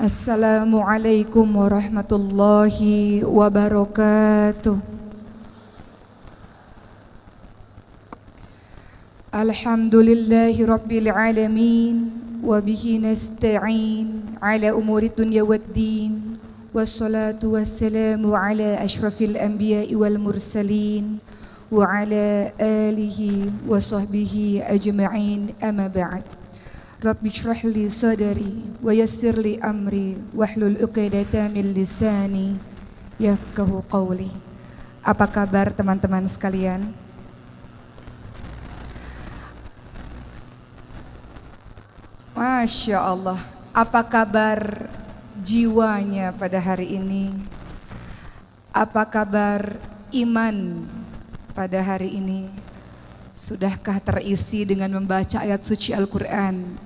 Assalamualaikum warahmatullahi wabarakatuh. Alhamdulillahi rabbil alamin wa bihi nasta'in ala umuri dunya waddin wassalatu wassalamu ala ashrafil anbiya'i wal mursalin wa ala alihi wa sahbihi ajma'in amma ba'd. Rabbi shrah li sadri wa yassir li amri wahlul 'uqdatam min lisani yafqahu qawli. Apa kabar teman-teman sekalian? Masya Allah, apa kabar jiwanya pada hari ini? Apa kabar iman pada hari ini? Sudahkah terisi dengan membaca ayat suci Al-Quran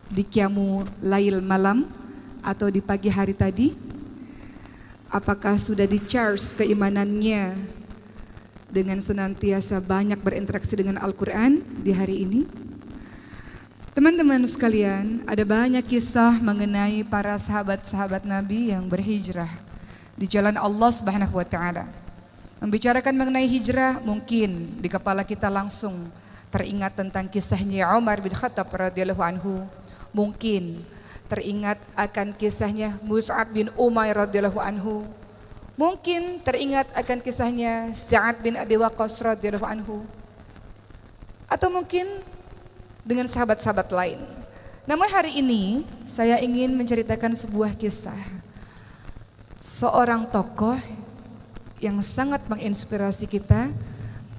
di qiyamu lail malam atau di pagi hari tadi? Apakah sudah di-charge keimanannya dengan senantiasa banyak berinteraksi dengan Al-Quran di hari ini? Teman-teman sekalian, ada banyak kisah mengenai para sahabat-sahabat Nabi yang berhijrah di jalan Allah Subhanahu wa taala. Membicarakan mengenai hijrah, mungkin di kepala kita langsung teringat tentang kisahnya Umar bin Khattab radhiyallahu anhu. Mungkin teringat akan kisahnya Mus'ab bin Umair radhiyallahu anhu. Mungkin teringat akan kisahnya Sa'ad bin Abi Waqqas radhiyallahu anhu. Atau mungkin dengan sahabat-sahabat lain. Namun hari ini saya ingin menceritakan sebuah kisah seorang tokoh yang sangat menginspirasi kita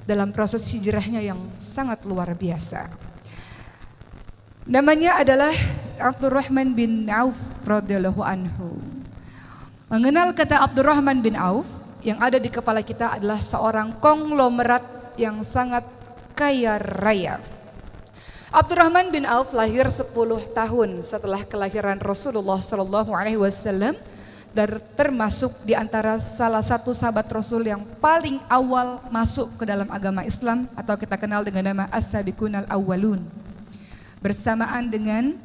dalam proses hijrahnya yang sangat luar biasa. Namanya adalah Abdurrahman bin Auf radhiyallahu anhu. Mengenal kata Abdurrahman bin Auf, yang ada di kepala kita adalah seorang konglomerat yang sangat kaya raya. Abdurrahman bin Auf lahir 10 tahun setelah kelahiran Rasulullah sallallahu alaihi wasallam dan termasuk di antara salah satu sahabat Rasul yang paling awal masuk ke dalam agama Islam atau kita kenal dengan nama As-Sabiqunal Awwalun. Bersamaan dengan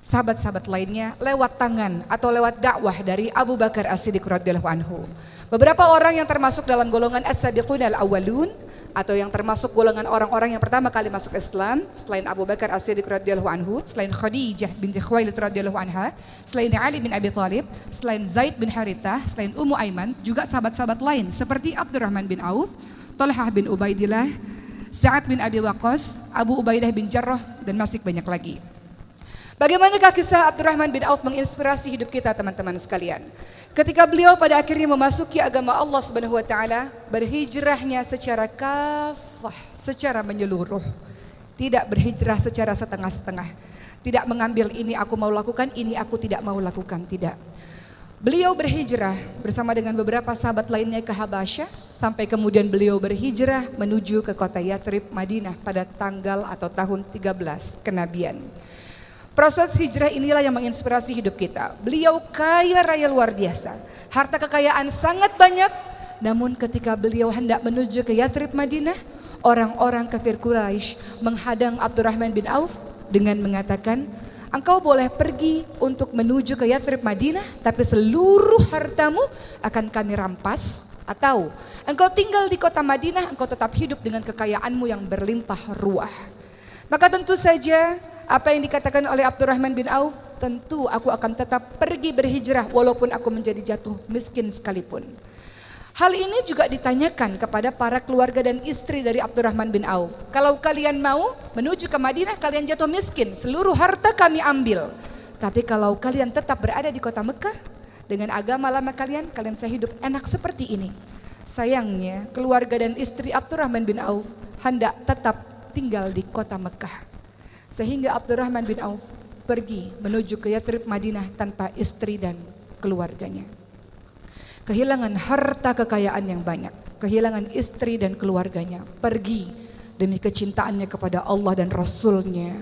sahabat-sahabat lainnya lewat tangan atau lewat dakwah dari Abu Bakar As-Siddiq radhiyallahu anhu. Beberapa orang yang termasuk dalam golongan As-Sabiqunal Awwalun atau yang termasuk golongan orang-orang yang pertama kali masuk Islam selain Abu Bakar As-Siddiq radhiyallahu anhu, selain Khadijah binti Khuwailid radhiyallahu anha, selain Ali bin Abi Thalib, selain Zaid bin Harithah, selain Ummu Aiman, juga sahabat-sahabat lain seperti Abdurrahman bin Auf, Talhah bin Ubaidillah, Sa'ad bin Abi Waqqas, Abu Ubaidah bin Jarrah, dan masih banyak lagi. Bagaimanakah kisah Abdurrahman bin Auf menginspirasi hidup kita teman-teman sekalian? Ketika beliau pada akhirnya memasuki agama Allah Subhanahu wa taala, berhijrahnya secara kafah, secara menyeluruh. Tidak berhijrah secara setengah-setengah. Tidak mengambil ini aku mau lakukan, ini aku tidak mau lakukan, tidak. Beliau berhijrah bersama dengan beberapa sahabat lainnya ke Habasyah, sampai kemudian beliau berhijrah menuju ke kota Yathrib, Madinah pada tanggal atau tahun 13 kenabian. Proses hijrah inilah yang menginspirasi hidup kita. Beliau kaya raya luar biasa, harta kekayaan sangat banyak. Namun ketika beliau hendak menuju ke Yathrib Madinah, orang-orang kafir Quraisy menghadang Abdurrahman bin Auf dengan mengatakan, engkau boleh pergi untuk menuju ke Yathrib Madinah, tapi seluruh hartamu akan kami rampas. Atau engkau tinggal di kota Madinah, engkau tetap hidup dengan kekayaanmu yang berlimpah ruah. Maka tentu saja apa yang dikatakan oleh Abdurrahman bin Auf, tentu aku akan tetap pergi berhijrah walaupun aku menjadi jatuh miskin sekalipun. Hal ini juga ditanyakan kepada para keluarga dan istri dari Abdurrahman bin Auf. Kalau kalian mau menuju ke Madinah, kalian jatuh miskin, seluruh harta kami ambil. Tapi kalau kalian tetap berada di kota Mekah dengan agama lama kalian, kalian bisa hidup enak seperti ini. Sayangnya keluarga dan istri Abdurrahman bin Auf hendak tetap tinggal di kota Mekah. Sehingga Abdurrahman bin Auf pergi menuju ke Yathrib Madinah tanpa istri dan keluarganya. Kehilangan harta kekayaan yang banyak, kehilangan istri dan keluarganya, pergi demi kecintaannya kepada Allah dan Rasulnya.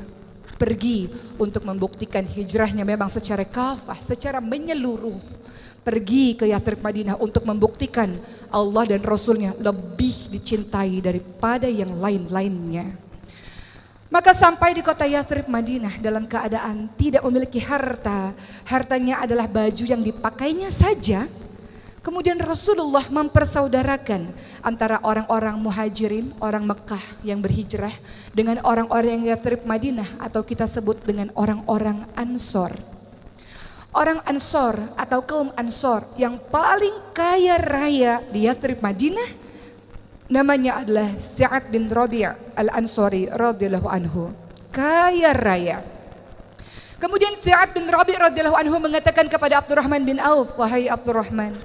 Pergi untuk membuktikan hijrahnya memang secara kafah, secara menyeluruh. Pergi ke Yathrib Madinah untuk membuktikan Allah dan Rasulnya lebih dicintai daripada yang lain-lainnya. Maka sampai di kota Yathrib Madinah dalam keadaan tidak memiliki harta. Hartanya adalah baju yang dipakainya saja. Kemudian Rasulullah mempersaudarakan antara orang-orang muhajirin, orang Mekah yang berhijrah dengan orang-orang yang Yathrib Madinah atau kita sebut dengan orang-orang Ansor. Orang Ansor atau kaum Ansor yang paling kaya raya di Yathrib Madinah namanya adalah Sa'ad bin Rabi' al-Ansari radhiyallahu anhu. Kaya raya. Kemudian Sa'ad bin Rabi' radhiyallahu anhu mengatakan kepada Abdurrahman bin Auf, "Wahai Abdurrahman,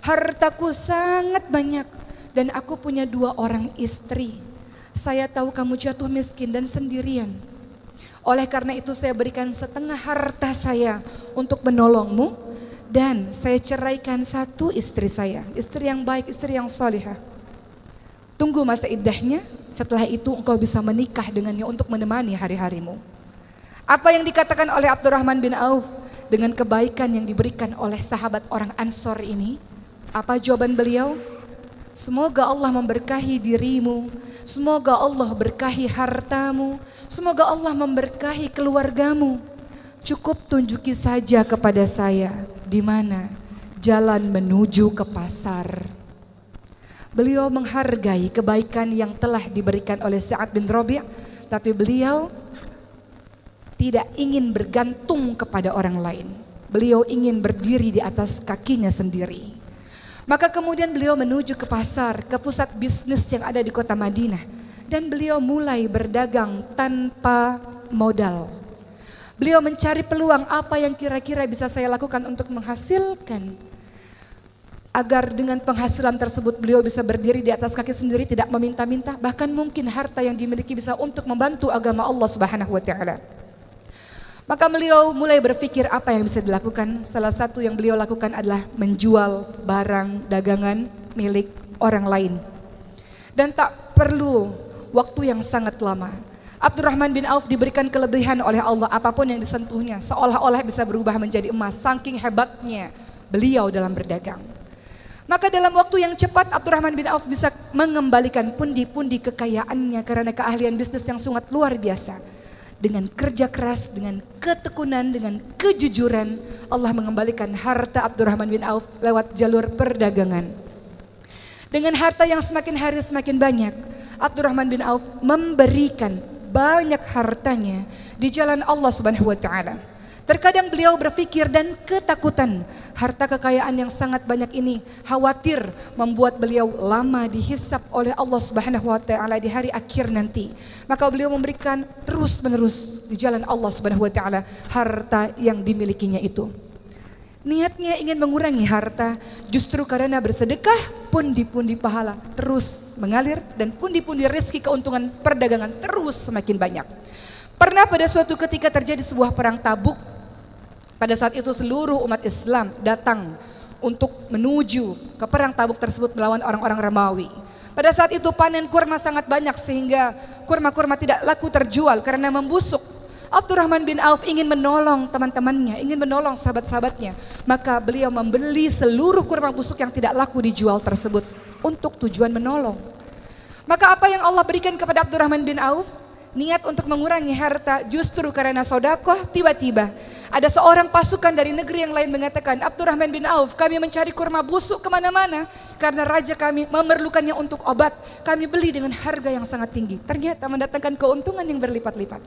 hartaku sangat banyak dan aku punya 2 orang istri. Saya tahu kamu jatuh miskin dan sendirian. Oleh karena itu saya berikan setengah harta saya untuk menolongmu dan saya ceraikan 1 istri saya, istri yang baik, istri yang salihah. Tunggu masa iddahnya, setelah itu engkau bisa menikah dengannya untuk menemani hari-harimu." Apa yang dikatakan oleh Abdurrahman bin Auf dengan kebaikan yang diberikan oleh sahabat orang Ansor ini? Apa jawaban beliau? "Semoga Allah memberkahi dirimu, semoga Allah berkahi hartamu, semoga Allah memberkahi keluargamu. Cukup tunjuki saja kepada saya di mana jalan menuju ke pasar." Beliau menghargai kebaikan yang telah diberikan oleh Sa'ad bin Rabi', tapi beliau tidak ingin bergantung kepada orang lain. Beliau ingin berdiri di atas kakinya sendiri. Maka kemudian beliau menuju ke pasar, ke pusat bisnis yang ada di kota Madinah. Dan beliau mulai berdagang tanpa modal. Beliau mencari peluang apa yang kira-kira bisa saya lakukan untuk menghasilkan. Agar dengan penghasilan tersebut beliau bisa berdiri di atas kaki sendiri, tidak meminta-minta. Bahkan mungkin harta yang dimiliki bisa untuk membantu agama Allah Subhanahu wa ta'ala. Maka beliau mulai berpikir apa yang bisa dilakukan. Salah satu yang beliau lakukan adalah menjual barang dagangan milik orang lain. Dan tak perlu waktu yang sangat lama, Abdurrahman bin Auf diberikan kelebihan oleh Allah, apapun yang disentuhnya seolah-olah bisa berubah menjadi emas, saking hebatnya beliau dalam berdagang. Maka dalam waktu yang cepat Abdurrahman bin Auf bisa mengembalikan pundi-pundi kekayaannya karena keahlian bisnis yang sangat luar biasa. Dengan kerja keras, dengan ketekunan, dengan kejujuran, Allah mengembalikan harta Abdurrahman bin Auf lewat jalur perdagangan. Dengan harta yang semakin hari semakin banyak, Abdurrahman bin Auf memberikan banyak hartanya di jalan Allah Subhanahu wa ta'ala. Terkadang beliau berpikir dan ketakutan, harta kekayaan yang sangat banyak ini khawatir membuat beliau lama dihisap oleh Allah Subhanahu wa ta'ala di hari akhir nanti. Maka beliau memberikan terus-menerus di jalan Allah Subhanahu wa ta'ala harta yang dimilikinya itu. Niatnya ingin mengurangi harta, justru karena bersedekah pundi-pundi pahala terus mengalir dan pundi-pundi rezeki keuntungan perdagangan terus semakin banyak. Pernah pada suatu ketika terjadi sebuah perang Tabuk. Pada saat itu seluruh umat Islam datang untuk menuju ke perang Tabuk tersebut melawan orang-orang Romawi. Pada saat itu panen kurma sangat banyak sehingga kurma-kurma tidak laku terjual karena membusuk. Abdurrahman bin Auf ingin menolong teman-temannya, ingin menolong sahabat-sahabatnya. Maka beliau membeli seluruh kurma busuk yang tidak laku dijual tersebut untuk tujuan menolong. Maka apa yang Allah berikan kepada Abdurrahman bin Auf? Niat untuk mengurangi harta justru karena sodakoh. Tiba-tiba ada seorang pasukan dari negeri yang lain mengatakan, "Abdurrahman bin Auf, kami mencari kurma busuk kemana-mana karena raja kami memerlukannya untuk obat. Kami beli dengan harga yang sangat tinggi." Ternyata mendatangkan keuntungan yang berlipat-lipat.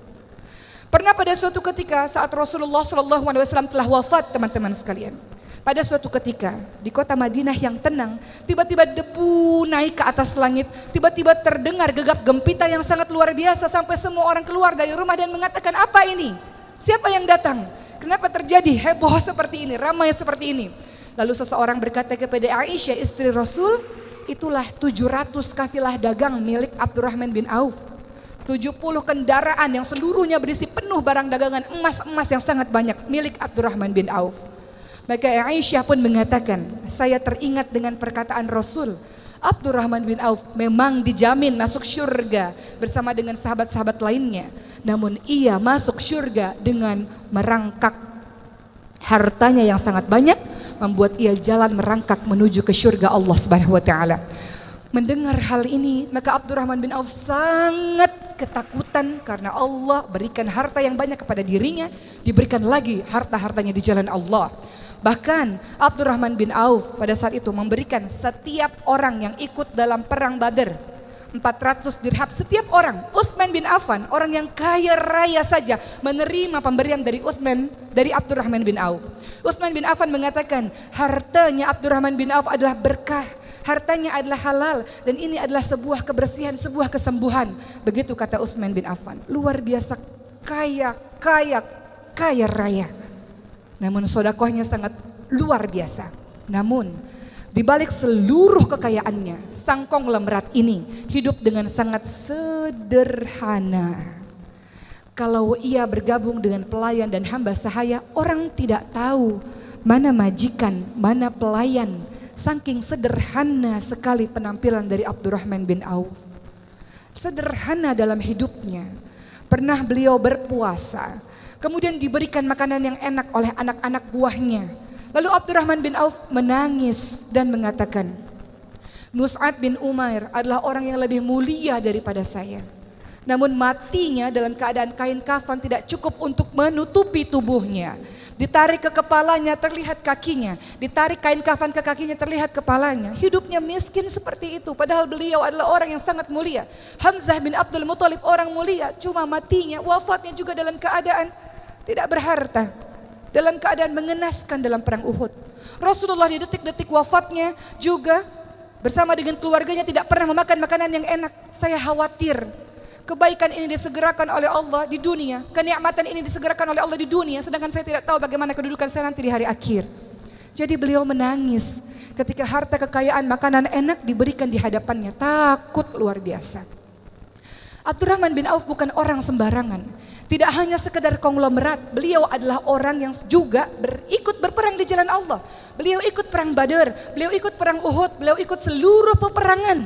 Pernah pada suatu ketika saat Rasulullah SAW telah wafat, teman-teman sekalian. Pada suatu ketika di kota Madinah yang tenang, tiba-tiba debu naik ke atas langit, tiba-tiba terdengar gegap gempita yang sangat luar biasa sampai semua orang keluar dari rumah dan mengatakan, "Apa ini? Siapa yang datang? Kenapa terjadi heboh seperti ini, ramai seperti ini?" Lalu seseorang berkata kepada Aisyah istri Rasul, "Itulah 700 kafilah dagang milik Abdurrahman bin Auf. 70 kendaraan yang seluruhnya berisi penuh barang dagangan emas-emas yang sangat banyak milik Abdurrahman bin Auf." Maka Aisyah pun mengatakan, "Saya teringat dengan perkataan Rasul, Abdurrahman bin Auf memang dijamin masuk syurga bersama dengan sahabat-sahabat lainnya. Namun ia masuk syurga dengan merangkak hartanya yang sangat banyak, membuat ia jalan merangkak menuju ke syurga Allah Subhanahu wa ta'ala." Mendengar hal ini, maka Abdurrahman bin Auf sangat ketakutan karena Allah berikan harta yang banyak kepada dirinya, diberikan lagi harta-hartanya di jalan Allah. Bahkan Abdurrahman bin Auf pada saat itu memberikan setiap orang yang ikut dalam perang Badar 400 dirham setiap orang. Utsman bin Affan, orang yang kaya raya saja, menerima pemberian dari Abdurrahman bin Auf. Utsman bin Affan mengatakan, hartanya Abdurrahman bin Auf adalah berkah, hartanya adalah halal, dan ini adalah sebuah kebersihan, sebuah kesembuhan. Begitu kata Utsman bin Affan. Luar biasa kaya raya. Namun sedekahnya sangat luar biasa. Namun di balik seluruh kekayaannya, sang konglomerat ini hidup dengan sangat sederhana. Kalau ia bergabung dengan pelayan dan hamba sahaya, orang tidak tahu mana majikan, mana pelayan. Saking sederhana sekali penampilan dari Abdurrahman bin Auf. Sederhana dalam hidupnya. Pernah beliau berpuasa, kemudian diberikan makanan yang enak oleh anak-anak buahnya. Lalu Abdurrahman bin Auf menangis dan mengatakan, Mus'ab bin Umair adalah orang yang lebih mulia daripada saya. Namun matinya dalam keadaan kain kafan tidak cukup untuk menutupi tubuhnya. Ditarik ke kepalanya terlihat kakinya, ditarik kain kafan ke kakinya terlihat kepalanya. Hidupnya miskin seperti itu, padahal beliau adalah orang yang sangat mulia. Hamzah bin Abdul Muthalib orang mulia, cuma matinya, wafatnya juga dalam keadaan tidak berharta. Dalam keadaan mengenaskan dalam perang Uhud. Rasulullah di detik-detik wafatnya juga bersama dengan keluarganya tidak pernah memakan makanan yang enak. Saya khawatir kebaikan ini disegerakan oleh Allah di dunia, kenikmatan ini disegerakan oleh Allah di dunia, sedangkan saya tidak tahu bagaimana kedudukan saya nanti di hari akhir. Jadi beliau menangis ketika harta kekayaan makanan enak diberikan di hadapannya, takut luar biasa. Abdurrahman bin Auf bukan orang sembarangan. Tidak hanya sekedar konglomerat, beliau adalah orang yang juga ikut berperang di jalan Allah. Beliau ikut perang Badar, beliau ikut perang Uhud, beliau ikut seluruh peperangan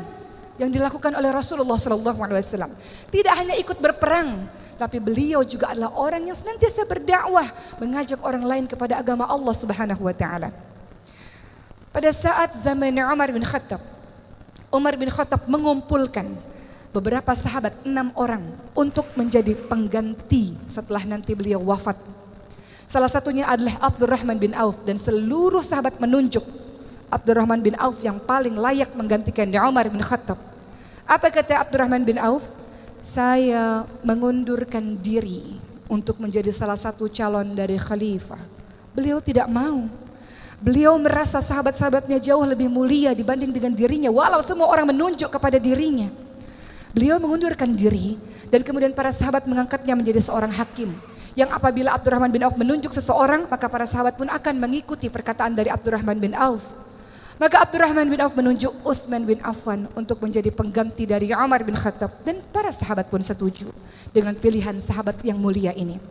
yang dilakukan oleh Rasulullah SAW. Tidak hanya ikut berperang, tapi beliau juga adalah orang yang senantiasa berdakwah, mengajak orang lain kepada agama Allah Subhanahu wa taala. Pada saat zaman Umar bin Khattab mengumpulkan beberapa sahabat, 6 orang untuk menjadi pengganti setelah nanti beliau wafat. Salah satunya adalah Abdurrahman bin Auf, dan seluruh sahabat menunjuk Abdurrahman bin Auf yang paling layak menggantikan Umar bin Khattab. Apa kata Abdurrahman bin Auf? Saya mengundurkan diri untuk menjadi salah satu calon dari khalifah. Beliau tidak mau. Beliau merasa sahabat-sahabatnya jauh lebih mulia dibanding dengan dirinya, walau semua orang menunjuk kepada dirinya. Beliau mengundurkan diri dan kemudian para sahabat mengangkatnya menjadi seorang hakim. Yang apabila Abdurrahman bin Auf menunjuk seseorang, maka para sahabat pun akan mengikuti perkataan dari Abdurrahman bin Auf. Maka Abdurrahman bin Auf menunjuk Utsman bin Affan untuk menjadi pengganti dari Umar bin Khattab, dan para sahabat pun setuju dengan pilihan sahabat yang mulia ini.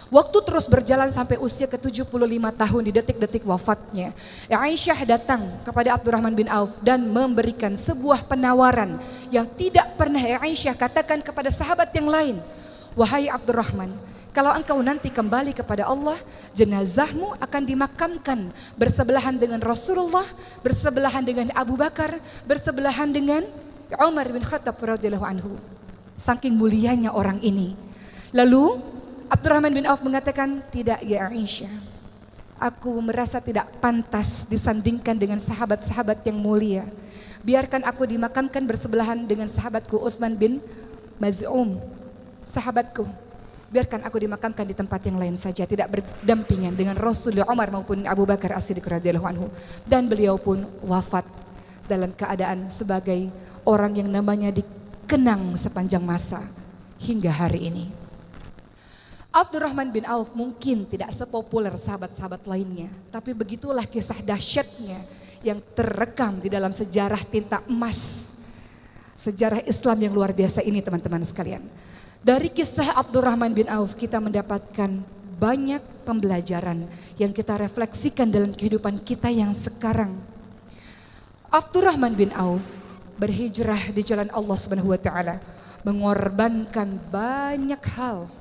Waktu terus berjalan sampai usia ke-75 tahun di detik-detik wafatnya. Aisyah datang kepada Abdurrahman bin Auf dan memberikan sebuah penawaran yang tidak pernah Aisyah katakan kepada sahabat yang lain. Wahai Abdurrahman, kalau engkau nanti kembali kepada Allah, jenazahmu akan dimakamkan bersebelahan dengan Rasulullah, bersebelahan dengan Abu Bakar, bersebelahan dengan Umar bin Khattab radhiyallahu anhu. Saking mulianya orang ini. Lalu Abdurrahman bin Auf mengatakan, tidak ya Aisyah, aku merasa tidak pantas disandingkan dengan sahabat-sahabat yang mulia. Biarkan aku dimakamkan bersebelahan dengan sahabatku Utsman bin Maz'um, sahabatku. Biarkan aku dimakamkan di tempat yang lain saja, tidak berdampingan dengan Rasulullah, Umar maupun Abu Bakar As-Siddiq radhiyallahu anhu. Dan beliau pun wafat dalam keadaan sebagai orang yang namanya dikenang sepanjang masa hingga hari ini. Abdurrahman bin Auf mungkin tidak sepopuler sahabat-sahabat lainnya, tapi begitulah kisah dahsyatnya yang terekam di dalam sejarah tinta emas, sejarah Islam yang luar biasa ini teman-teman sekalian. Dari kisah Abdurrahman bin Auf kita mendapatkan banyak pembelajaran yang kita refleksikan dalam kehidupan kita yang sekarang. Abdurrahman bin Auf berhijrah di jalan Allah Subhanahu wa taala, mengorbankan banyak hal.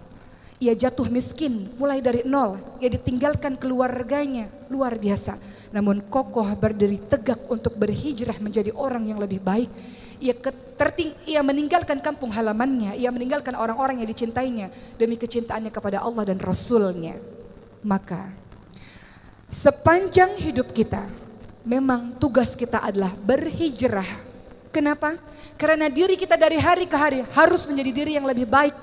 Ia jatuh miskin mulai dari nol, ia ditinggalkan keluarganya, luar biasa. Namun kokoh berdiri tegak untuk berhijrah menjadi orang yang lebih baik. Ia meninggalkan kampung halamannya, ia meninggalkan orang-orang yang dicintainya demi kecintaannya kepada Allah dan Rasulnya. Maka sepanjang hidup kita memang tugas kita adalah berhijrah. Kenapa? Karena diri kita dari hari ke hari harus menjadi diri yang lebih baik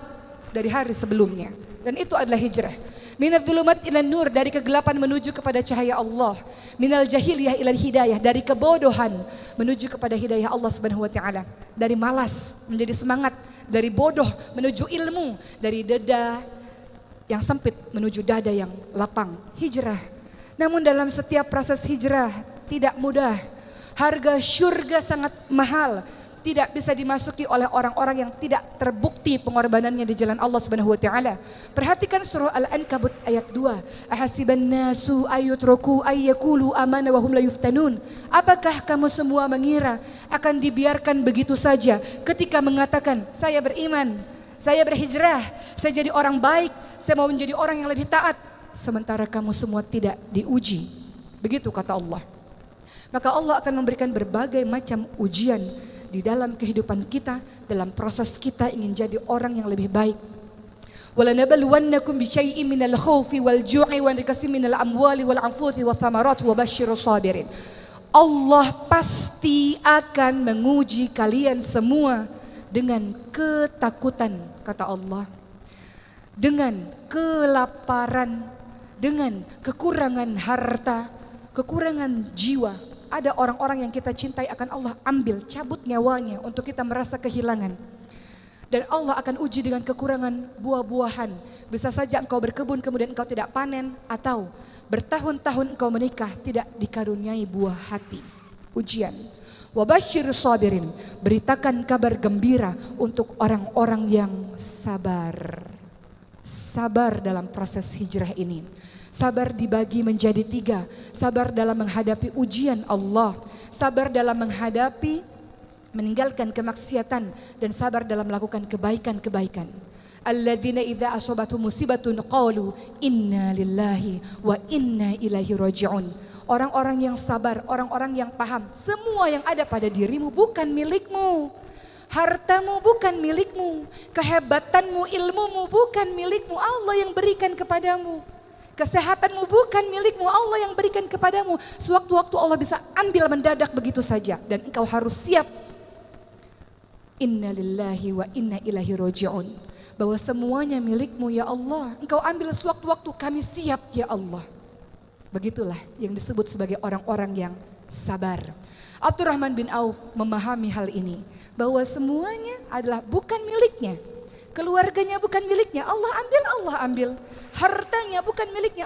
dari hari sebelumnya. Dan itu adalah hijrah. Minadz dzulumat ilan nur, dari kegelapan menuju kepada cahaya Allah. Minal jahiliyah ilal hidayah, dari kebodohan menuju kepada hidayah Allah Subhanahu wa taala. Dari malas menjadi semangat, dari bodoh menuju ilmu, dari dada yang sempit menuju dada yang lapang. Hijrah. Namun dalam setiap proses hijrah tidak mudah. Harga syurga sangat mahal. Tidak bisa dimasuki oleh orang-orang yang tidak terbukti pengorbanannya di jalan Allah Subhanahu wa taala. Perhatikan surah Al-Ankabut ayat 2. Ahasiban nasu ayyutraku ayyakulu amana wa hum la yuftanun. Apakah kamu semua mengira akan dibiarkan begitu saja ketika mengatakan saya beriman, saya berhijrah, saya jadi orang baik, saya mau menjadi orang yang lebih taat, sementara kamu semua tidak diuji. Begitu kata Allah. Maka Allah akan memberikan berbagai macam ujian di dalam kehidupan kita, dalam proses kita ingin jadi orang yang lebih baik. وَلَنَبَلُوَنَّكُمْ بِشَيْءٍ مِنَ الْخَوْفِ وَالْجُوعِ وَنَقْصٍ مِنَ الْأَمْوَالِ وَالْأَنْفُسِ وَالثَّمَرَاتِ وَبَشِّرِ الصَّابِرِينَ. Allah pasti akan menguji kalian semua dengan ketakutan, kata Allah, dengan kelaparan, dengan kekurangan harta, kekurangan jiwa. Ada orang-orang yang kita cintai akan Allah ambil, cabut nyawanya untuk kita merasa kehilangan. Dan Allah akan uji dengan kekurangan buah-buahan. Bisa saja engkau berkebun kemudian engkau tidak panen, atau bertahun-tahun engkau menikah tidak dikaruniai buah hati. Ujian. Wabasyir sabirin, beritakan kabar gembira untuk orang-orang yang sabar. Sabar dalam proses hijrah ini. Sabar dibagi menjadi 3. Sabar dalam menghadapi ujian Allah. Sabar dalam menghadapi meninggalkan kemaksiatan. Dan sabar dalam melakukan kebaikan-kebaikan. Alladzina idza asabatu musibatun qalu inna lillahi wa inna ilaihi raji'un. Orang-orang yang sabar, orang-orang yang paham. Semua yang ada pada dirimu bukan milikmu. Hartamu bukan milikmu. Kehebatanmu, ilmumu bukan milikmu. Allah yang berikan kepadamu. Kesehatanmu bukan milikmu, Allah yang berikan kepadamu. Sewaktu-waktu Allah bisa ambil mendadak begitu saja. Dan engkau harus siap. Inna lillahi wa inna ilaihi raji'un. Bahwa semuanya milikmu ya Allah. Engkau ambil sewaktu-waktu, kami siap ya Allah. Begitulah yang disebut sebagai orang-orang yang sabar. Abdurrahman bin Auf memahami hal ini. Bahwa semuanya adalah bukan miliknya. Keluarganya bukan miliknya, Allah ambil. Hartanya bukan miliknya,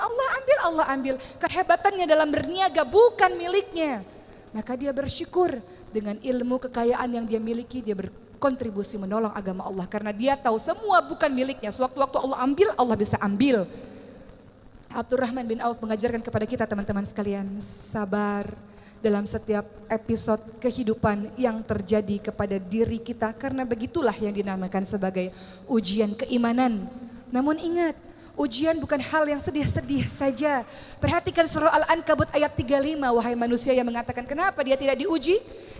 Allah ambil. Kehebatannya dalam berniaga bukan miliknya. Maka dia bersyukur dengan ilmu kekayaan yang dia miliki, dia berkontribusi menolong agama Allah. Karena dia tahu semua bukan miliknya, sewaktu-waktu Allah ambil, Allah bisa ambil. Abdurrahman bin Auf mengajarkan kepada kita teman-teman sekalian, sabar dalam setiap episode kehidupan yang terjadi kepada diri kita. Karena begitulah yang dinamakan sebagai ujian keimanan. Namun ingat, ujian bukan hal yang sedih-sedih saja. Perhatikan surah Al-Ankabut ayat 35. Wahai manusia yang mengatakan kenapa dia tidak diuji?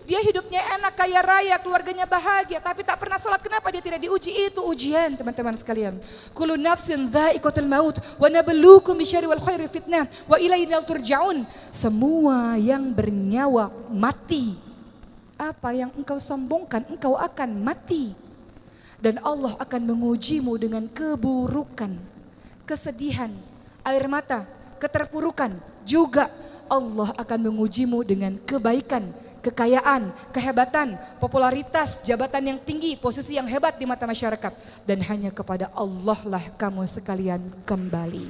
Dia hidupnya enak, kaya raya, keluarganya bahagia, tapi tak pernah sholat. Kenapa dia tidak diuji? Itu ujian teman-teman sekalian. Kullu nafsin dha'iqatul maut wa nabluukum bisyarri wal khairi fitnah wa ilaina turja'un. Semua yang bernyawa mati. Apa yang engkau sombongkan, engkau akan mati. Dan Allah akan mengujimu dengan keburukan, kesedihan, air mata, keterpurukan. Juga Allah akan mengujimu dengan kebaikan, kekayaan, kehebatan, popularitas, jabatan yang tinggi, posisi yang hebat di mata masyarakat. Dan hanya kepada Allah lah kamu sekalian kembali.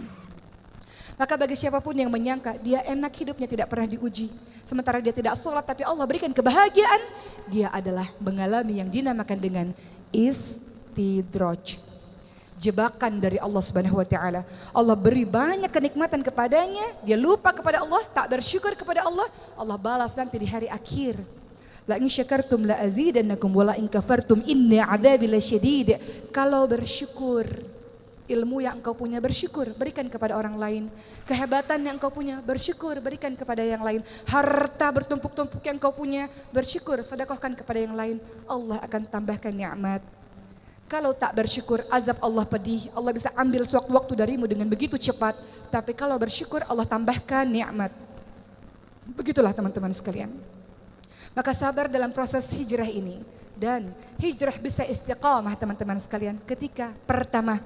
Maka bagi siapapun yang menyangka dia enak hidupnya tidak pernah diuji, sementara dia tidak sholat tapi Allah berikan kebahagiaan, dia adalah mengalami yang dinamakan dengan istidraj. Jebakan dari Allah Subhanahu wa taala. Allah beri banyak kenikmatan kepadanya, dia lupa kepada Allah, tak bersyukur kepada Allah, Allah balas nanti di hari akhir. La in syakartum la azidannakum wa la in kafartum inna adzabi lasyadid. Kalau bersyukur, Ilmu yang engkau punya bersyukur, berikan kepada orang lain. Kehebatan yang engkau punya bersyukur, berikan kepada yang lain. Harta bertumpuk-tumpuk yang engkau punya bersyukur, sedekahkan kepada yang lain. Allah akan tambahkan nikmat. Kalau tak bersyukur, azab Allah pedih. Allah bisa ambil sewaktu-waktu darimu dengan begitu cepat. Tapi kalau bersyukur, Allah tambahkan nikmat. Begitulah teman-teman sekalian. Maka sabar dalam proses hijrah ini. Dan hijrah bisa istiqamah teman-teman sekalian. Ketika pertama,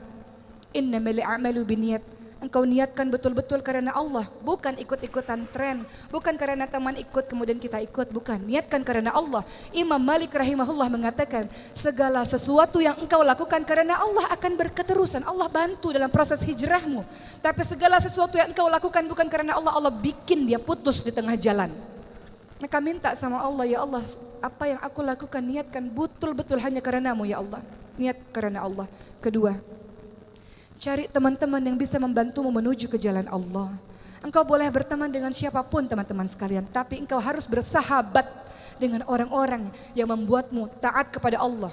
innamal a'malu binniyat. Engkau niatkan betul-betul karena Allah, bukan ikut-ikutan tren, bukan karena teman ikut kemudian kita ikut, bukan. Niatkan karena Allah. Imam Malik rahimahullah mengatakan, segala sesuatu yang engkau lakukan karena Allah akan berketerusan. Allah bantu dalam proses hijrahmu. Tapi segala sesuatu yang engkau lakukan bukan karena Allah, Allah bikin dia putus di tengah jalan. Maka minta sama Allah, ya Allah, apa yang aku lakukan niatkan betul-betul hanya karenamu ya Allah. Niat karena Allah. Kedua, cari teman-teman yang bisa membantumu menuju ke jalan Allah. Engkau boleh berteman dengan siapapun teman-teman sekalian, tapi engkau harus bersahabat dengan orang-orang yang membuatmu taat kepada Allah.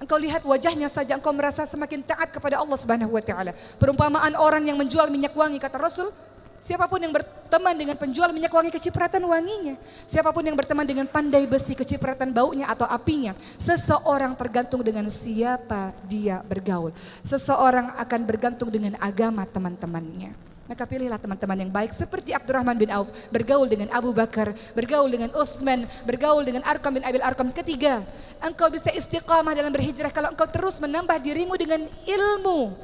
Engkau lihat wajahnya saja engkau merasa semakin taat kepada Allah Subhanahu wa taala. Perumpamaan orang yang menjual minyak wangi, kata Rasul, siapapun yang berteman dengan penjual minyak wangi kecipratan wanginya. Siapapun yang berteman dengan pandai besi kecipratan baunya atau apinya. Seseorang tergantung dengan siapa dia bergaul. Seseorang akan bergantung dengan agama teman-temannya. Maka pilihlah teman-teman yang baik seperti Abdurrahman bin Auf. Bergaul dengan Abu Bakar, bergaul dengan Uthman, bergaul dengan Arqam bin Abil Arqam. Ketiga, engkau bisa istiqamah dalam berhijrah kalau engkau terus menambah dirimu dengan ilmu.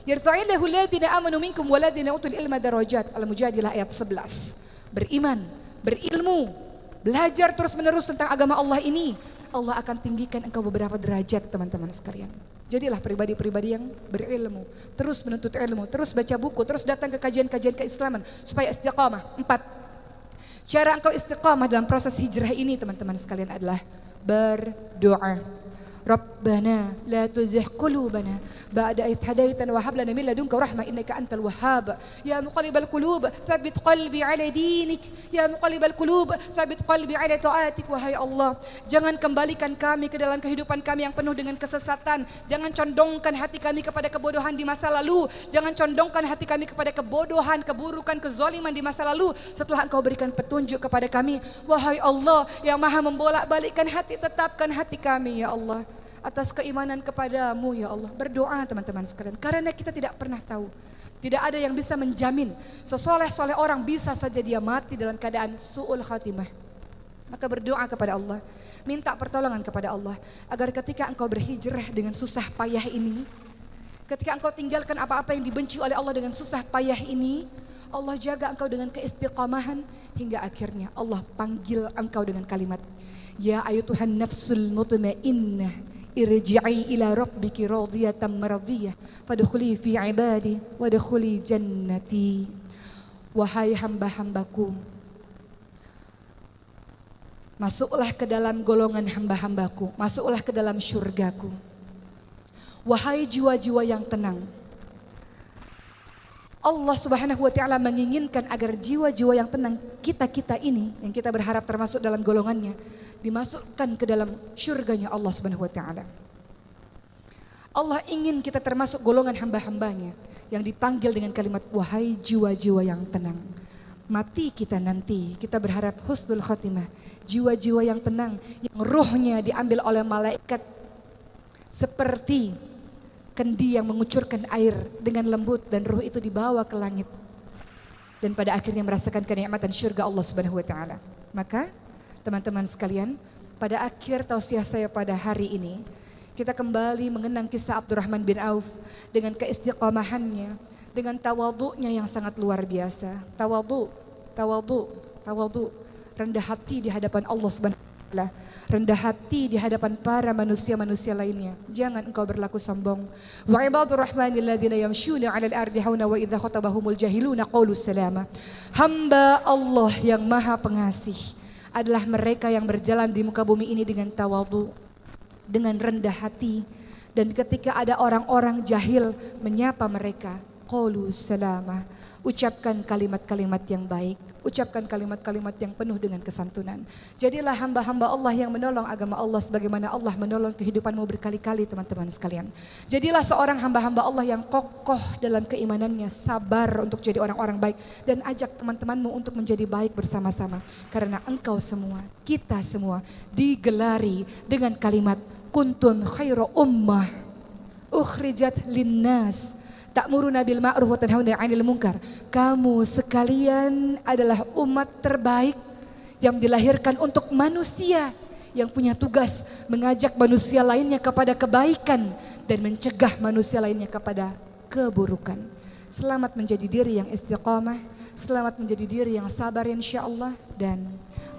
Yarfa'illahu alladhina amanu minkum waladhina utul ilma darajat. Al-Mujadilah ayat 11. Beriman, berilmu, belajar terus-menerus tentang agama Allah ini, Allah akan tinggikan engkau beberapa derajat teman-teman sekalian. Jadilah pribadi-pribadi yang berilmu, terus menuntut ilmu, terus baca buku, terus datang ke kajian-kajian keislaman supaya istiqamah. 4. Cara engkau istiqamah dalam proses hijrah ini teman-teman sekalian adalah berdoa. Rabbana la tuzigh qulubana ba'da idh hadaitana wa hab lana min ladunka rahmah innaka antal wahhab. Ya muqallibal qulub tsabbit qalbi ala dinik. Ya muqallibal qulub tsabbit qalbi ala taatik. Wahai Allah, jangan kembalikan kami ke dalam kehidupan kami yang penuh dengan kesesatan. Jangan condongkan hati kami kepada kebodohan di masa lalu. Jangan condongkan hati kami kepada kebodohan, keburukan, kezaliman di masa lalu. Setelah Engkau berikan petunjuk kepada kami, wahai Allah yang Maha membolak-balikkan hati, tetapkan hati kami ya Allah atas keimanan kepadamu ya Allah. Berdoa teman-teman sekalian, karena kita tidak pernah tahu. Tidak ada yang bisa menjamin sesoleh-soleh orang bisa saja dia mati dalam keadaan su'ul khatimah. Maka berdoa kepada Allah, minta pertolongan kepada Allah, agar ketika engkau berhijrah dengan susah payah ini, ketika engkau tinggalkan apa-apa yang dibenci oleh Allah dengan susah payah ini, Allah jaga engkau dengan keistiqamahan hingga akhirnya Allah panggil engkau dengan kalimat, ya ayatuhan nafsul mutmainnah irji'i ila rabbiki radiyatan maradiyah fadkhuli fi ibadi wadkhuli jannati. Wahai hamba-hambaku, masuklah ke dalam golongan hamba-hambaku, masuklah ke dalam syurgaku. Wahai jiwa-jiwa yang tenang, Allah Subhanahu wa taala menginginkan agar jiwa-jiwa yang tenang kita-kita ini, yang kita berharap termasuk dalam golongannya, dimasukkan ke dalam syurganya Allah Subhanahu wa taala. Allah ingin kita termasuk golongan hamba-hambanya yang dipanggil dengan kalimat wahai jiwa-jiwa yang tenang. Mati kita nanti, kita berharap husnul khatimah. Jiwa-jiwa yang tenang, yang ruhnya diambil oleh malaikat seperti kendi yang mengucurkan air dengan lembut, dan ruh itu dibawa ke langit dan pada akhirnya merasakan kenikmatan syurga Allah Subhanahu wa taala. Maka teman-teman sekalian, pada akhir tausiah saya pada hari ini, kita kembali mengenang kisah Abdurrahman bin Auf dengan keistiqamahannya, dengan tawadhu'nya yang sangat luar biasa. Tawadhu, rendah hati di hadapan Allah Subhanahu wa taala, rendah hati di hadapan para manusia-manusia lainnya. Jangan engkau berlaku sombong. Wa ibadur rahmanil ladzina yamshuna 'alal ardi hauna wa idza khatabahumul jahiluna qalu salama. Hamba Allah yang Maha Pengasih adalah mereka yang berjalan di muka bumi ini dengan tawadhu, dengan rendah hati, dan ketika ada orang-orang jahil menyapa mereka, qalu salama, ucapkan kalimat-kalimat yang baik, ucapkan kalimat-kalimat yang penuh dengan kesantunan. Jadilah hamba-hamba Allah yang menolong agama Allah sebagaimana Allah menolong kehidupanmu berkali-kali teman-teman sekalian. Jadilah seorang hamba-hamba Allah yang kokoh dalam keimanannya, sabar untuk jadi orang-orang baik, dan ajak teman-temanmu untuk menjadi baik bersama-sama. Karena engkau semua, kita semua digelari dengan kalimat kuntum khairu ummah ukhrijat linnas ta'muruna bil ma'ruf wa tanhauna 'anil munkar. Kamu sekalian adalah umat terbaik yang dilahirkan untuk manusia, yang punya tugas mengajak manusia lainnya kepada kebaikan dan mencegah manusia lainnya kepada keburukan. Selamat menjadi diri yang istiqamah, selamat menjadi diri yang sabar insyaallah, dan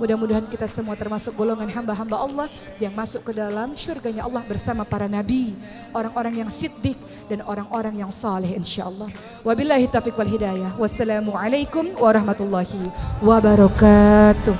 mudah-mudahan kita semua termasuk golongan hamba-hamba Allah yang masuk ke dalam syurganya Allah bersama para nabi, orang-orang yang siddiq dan orang-orang yang saleh insyaallah. Wabillahi taufiq wal hidayah. Wassalamualaikum warahmatullahi wabarakatuh.